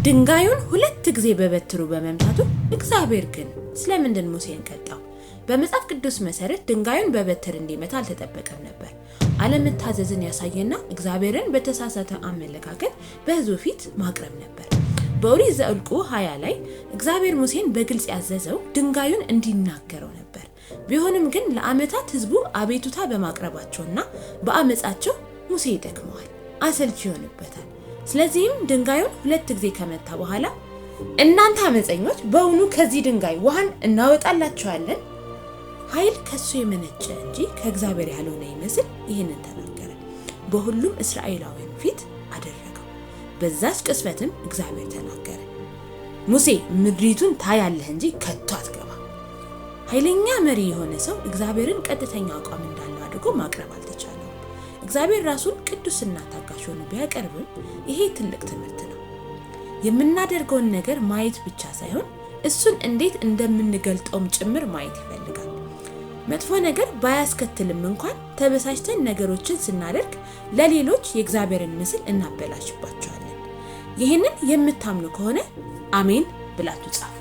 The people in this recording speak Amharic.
ድንጋዩን 2 ጊዜ በበትሩ በመምታቱ እግዚአብሔር ግን ስለምንድን ሙሴን ቀጣው? በመጽሐፍ ቅዱስ መሰረት ድንጋዩን በበትር እንዲመታ አልተጠበቀም ነበር። አለመታዘዝን ያሳየና እግዚአብሔርን በተሳሳተ አመለካከት በሕዝቡ ፊት ማቅረብ ነበር። በኦሪት ዘኍልቍ 20 ላይ እግዚአብሔር ሙሴን በግልጽ ያዘዘው ድንጋዩን እንዲናገረው ነበር። ቢሆንም ግን ለዓመታት ሕዝቡ አቤቱታ በማቅረባቸውና በአመጻቸው ሙሴ ይደክመዋል፣ አሰልቺ ይሆንበታል። ስለዚህም ድንጋዩን 2 ጊዜ ከመታ በኋላ እናንተ አመፀኞች በእውኑ ከዚህ ድንጋይ ውሃን እናወጣላችኋለን? ኃይል ከሱ የመነጨ እንጂ ከእግዚአብሔር ያልሆነ ይመስል ይህንን ተናገረ። በሁሉም እስራኤላውያን ፊት አደረገው። በዛች ቅስፈትም እግዚአብሔር ተናገረ፣ ሙሴ ምድሪቱን ታያለህ እንጂ ከቶ አትገባ። ኃይለኛ መሪ የሆነ ሰው እግዚአብሔርን ቀጥተኛ አቋም እንዳለው አድርጎ ማቅረብ አልተቻለም። እግዚአብሔር ራሱን ቅዱስና ታጋሽ ሆኖ ቢያቀርብም ይሄ ትልቅ ትምህርት ነው። የምናደርገውን ነገር ማየት ብቻ ሳይሆን እሱን እንዴት እንደምንገልጠውም ጭምር ማየት ይፈልጋል። መጥፎ ነገር ባያስከትልም እንኳን ተበሳጭተን ነገሮችን ስናደርግ ለሌሎች የእግዚአብሔርን ምስል እናበላሽባቸዋለን። ይህንን የምታምኑ ከሆነ አሜን ብላችሁ ጻፉ።